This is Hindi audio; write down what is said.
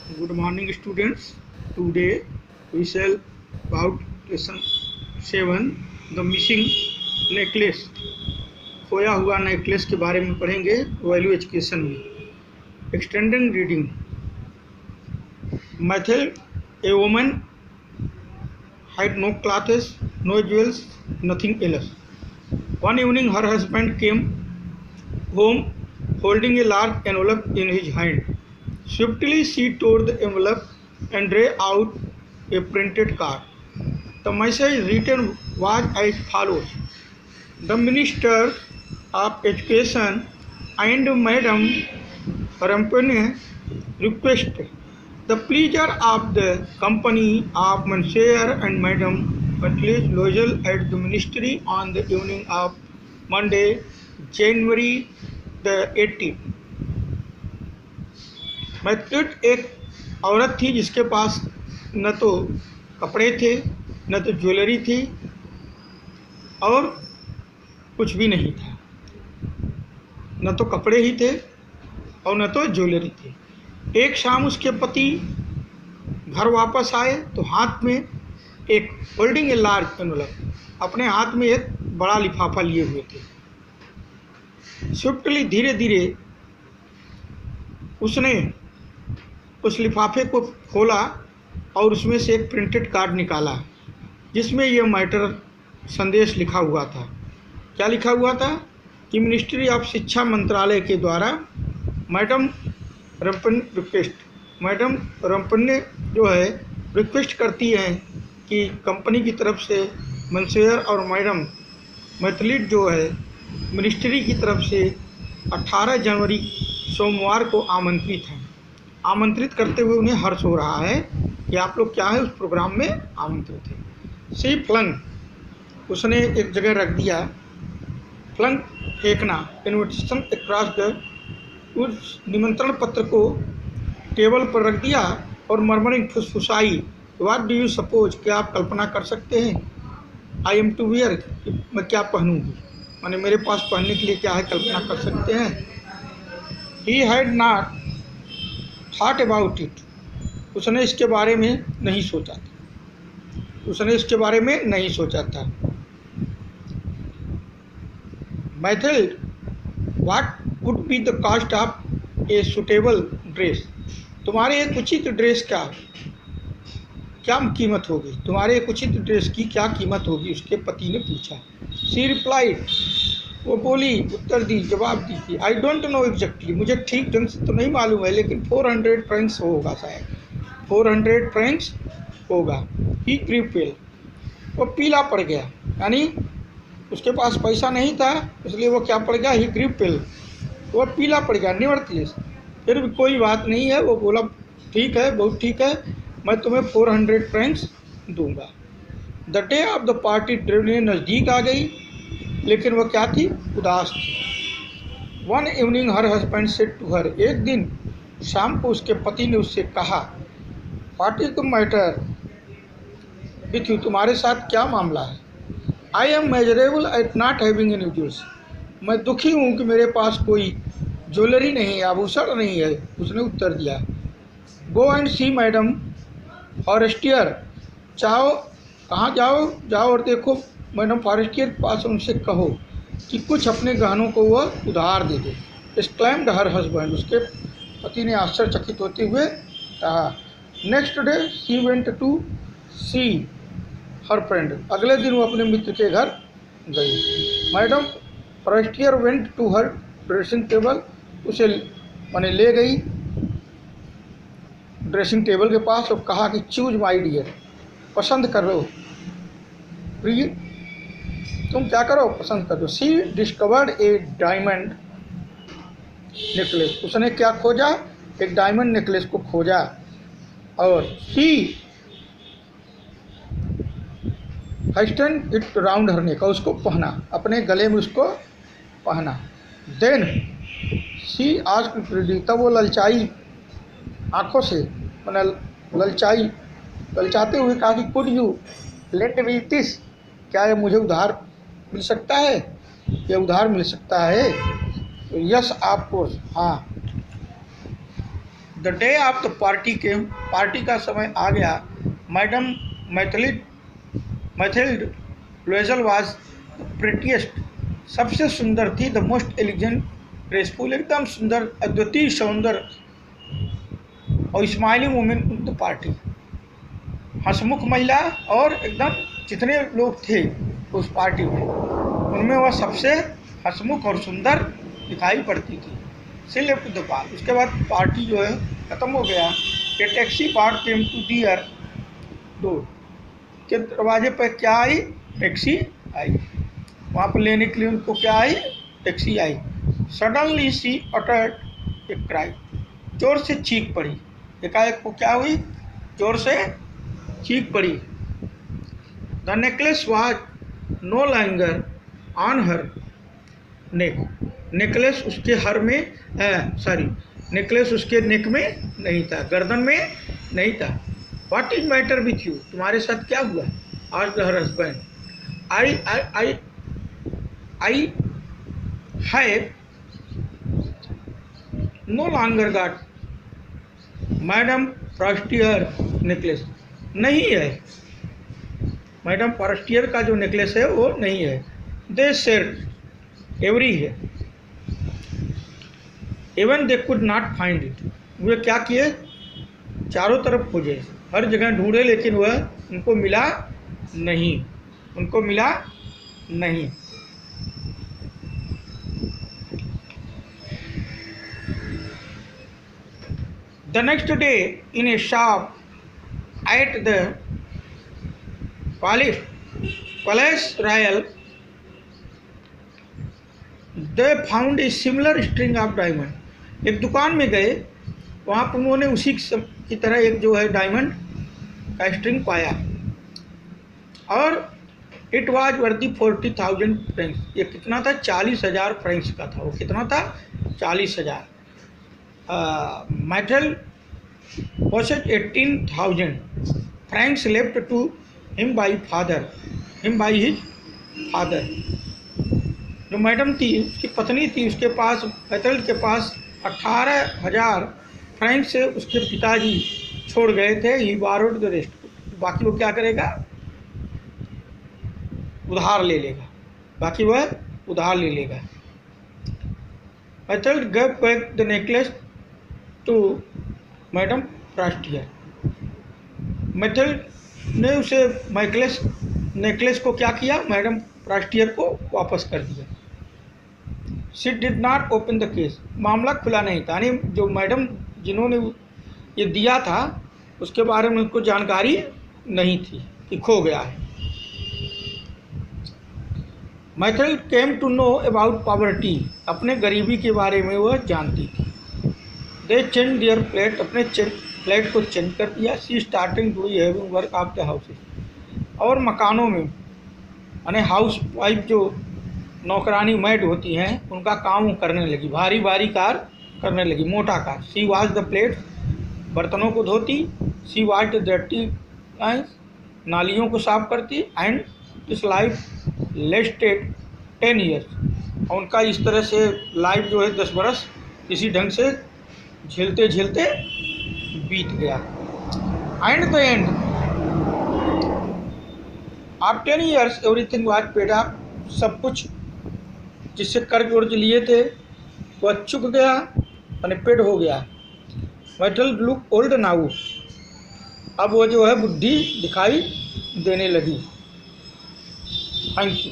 Good morning, students. Today we shall about lesson 7 the missing necklace. खोया हुआ नेकलेस के बारे में पढ़ेंगे वैल्यू एजुकेशन में. Extending reading. Method: a woman had no clothes, no jewels, nothing else. One evening her husband came home holding a large envelope in his hand. Swiftly she tore the envelope and drew out a printed card. The message written was as follows: The Minister of Education and Madam Rampone request the pleasure of the company of Monsieur and Madam Patrice Loisel at the Ministry on the evening of Monday, January the 18th. मैथ्यूट एक औरत थी जिसके पास न तो कपड़े थे, न तो ज्वेलरी थी और कुछ भी नहीं था. न तो कपड़े ही थे और न तो ज्वेलरी थी. एक शाम उसके पति घर वापस आए तो हाथ में एक होल्डिंग ए लार्ज एनवलप, अपने हाथ में एक बड़ा लिफाफा लिए हुए थे. स्विफ्टली धीरे धीरे उसने उस लिफाफे को खोला और उसमें से एक प्रिंटेड कार्ड निकाला जिसमें यह मैटर संदेश लिखा हुआ था. क्या लिखा हुआ था कि मिनिस्ट्री ऑफ शिक्षा मंत्रालय के द्वारा मैडम रम्पन्ने जो है रिक्वेस्ट करती हैं कि कंपनी की तरफ से मंसेयर और मैडम मैथलीट जो है मिनिस्ट्री की तरफ से 18 जनवरी सोमवार को आमंत्रित हैं. आमंत्रित करते हुए उन्हें हर्ष हो रहा है कि आप लोग क्या है उस प्रोग्राम में आमंत्रित हैं. सी फ्लंग, उसने एक जगह रख दिया. फ्लंग फेंकना, इन्विटेशन अक्रॉस द, उस निमंत्रण पत्र को टेबल पर रख दिया और मर्मरिंग फुसफुसाई. व्हाट डू यू सपोज, क्या आप कल्पना कर सकते हैं? आई एम टू वियर, मैं क्या पहनूंगी, माने मेरे पास पहनने के लिए क्या है, कल्पना कर सकते हैं. He had not thought about it, उसने इसके बारे में नहीं सोचा था. Method, what would be the cost of a suitable dress, तुम्हारे एक उचित ड्रेस क्या कीमत होगी, तुम्हारे एक उचित ड्रेस की क्या कीमत होगी, उसके पति ने पूछा. शी रिप्लाइड, वो बोली, उत्तर दी, जवाब दी कि आई डोंट नो एग्जैक्टली, मुझे ठीक ढंग से तो नहीं मालूम है लेकिन 400 फ्रैंक्स होगा, शायद 400 फ्रैंक्स होगा. ही ग्रीव पेल, वो पीला पड़ गया, यानी उसके पास पैसा नहीं था इसलिए वो क्या पड़ गया, ही ग्रीव पेल, वो पीला पड़ गया. नेवरथलेस, फिर भी कोई बात नहीं है, वो बोला ठीक है, बहुत ठीक है, मैं तुम्हें 400 फ्रैंक्स दूंगा. The day of the party drew near नज़दीक आ गई लेकिन वह क्या थी, उदास थी. One evening her husband said to her, एक दिन शाम को उसके पति ने उससे कहा. What is the matter with you, तुम्हारे साथ क्या मामला है? I am miserable at not having any jewels, मैं दुखी हूँ कि मेरे पास कोई ज्वेलरी नहीं है, आभूषण नहीं है, उसने उत्तर दिया. Go and see madam Forestier, चाहो कहाँ जाओ और देखो मैडम फॉरेस्टियर के पास, उनसे कहो कि कुछ अपने गहनों को वह उधार दे दे. एक्सक्लेम्ड हर हस्बैंड, उसके पति ने आश्चर्यचकित होते हुए कहा. Next day she went to see her friend, अगले दिन वो अपने मित्र के घर गई. Madam Forestier went to her dressing table, उसे मैंने ले गई ड्रेसिंग टेबल के पास और कहा कि चूज माई डियर, पसंद करो प्रिय, तुम क्या करो, पसंद करो. सी डिस्कवर्ड ए डायमंड नेकलेस, उसने क्या खोजा, एक डायमंड नेकलेस को खोजा. और सी फेस्टन इट राउंड हर नेक, उसको पहना, अपने गले में उसको पहना. देन सी आस्क्ड प्रीटी, तब वो ललचाई आँखों से, मैंने ललचाते हुए कहा कि could you let me this, क्या ये मुझे उधार मिल सकता है, ये उधार मिल सकता है? तो यस ऑफ कोर्स, हाँ. The day of the party came, party का समय आ गया। मैडम मैथिल्ड लोएजल वाज प्रिटीएस्ट, सबसे सुंदर थी। द मोस्ट एलिगेंट ग्रेसफुल, एकदम सुंदर, अद्वितीय सौंदर्य और smiling women in the party, हंसमुख महिला, और एकदम जितने लोग थे उस पार्टी में उनमें वह सबसे हंसमुख और सुंदर दिखाई पड़ती थी। सी लेफ्ट द पार्क, उसके बाद पार्टी जो है ख़त्म हो गया। A taxi park came to their door, के दरवाजे पर क्या आई? टैक्सी आई। वहाँ पर लेने के लिए उनको क्या आई? टैक्सी आई। Suddenly she uttered a cry, जोर से चीख पड़ी। एकाएक को क्या हुई? जोर से चीख पड़ी। The necklace was no longer on her neck, necklace उसके हर में नेकलेस उसके नेक में नहीं था, गर्दन में नहीं था। What is matter with you, तुम्हारे साथ क्या हुआ? आज her husband, I have no longer got madam Forestier necklace, नहीं है, मैडम फॉरेस्टियर का जो नेकलेस है वो नहीं है। दे सेड एवरी है, even they could not find it, वे क्या किए? चारों तरफ खोजे, हर जगह ढूंढे, लेकिन वह उनको मिला नहीं, उनको मिला नहीं। The next day in A shop at the palace royal they found a similar string of diamond, एक दुकान में गए, वहाँ पर उन्होंने उसी की तरह एक जो है डायमंड का स्ट्रिंग पाया, और इट वाज वर्दी 40,000 फ्रैंक्स, ये कितना था? 40,000 फ्रैंक्स का था। वो कितना था? 40,000। Methyl possessed 18,000 francs left to him by his father। जो मैडम थी, उसकी पत्नी थी, उसके पास, मैथल के पास 18,000 फ्रैंक से उसके पिताजी छोड़ गए थे। ही बारोड द रेस्ट, बाकी वो क्या करेगा? उधार ले लेगा, बाकी वह उधार ले लेगा। Mathilde gave back the necklace to madam Forestier, Mathilde ने उसे नेकलेस को क्या किया? मैडम फॉरेस्टियर को वापस कर दिया। She did not open the case, मामला खुला नहीं था, यानी जो मैडम जिन्होंने ये दिया था उसके बारे में उनको जानकारी नहीं थी कि खो गया है। Mathilde came to know about poverty, अपने गरीबी के बारे में वह जानती थी। दे चेंज देयर प्लेट, अपने प्लेट को चेंज कर दिया। She starting to having work of the houses, और मकानों में, यानी हाउस वाइफ जो नौकरानी मैड होती हैं उनका काम करने लगी, भारी भारी कार करने लगी, मोटा कार। सी वॉश द प्लेट, बर्तनों को धोती। She wash the dirty lines, नालियों को साफ करती। And this life lasted 10 years, और उनका इस तरह से लाइफ जो है 10 बरस इसी ढंग से झेलते झेलते बीत गया। And the end of 10 years everything was paid of, सब कुछ जिससे कर्ज वर्ज लिए थे वह चुक गया, यानी पेड हो गया। मैथल लुक ओल्ड नाउ, अब वो जो है बुद्धि दिखाई देने लगी। Thank you.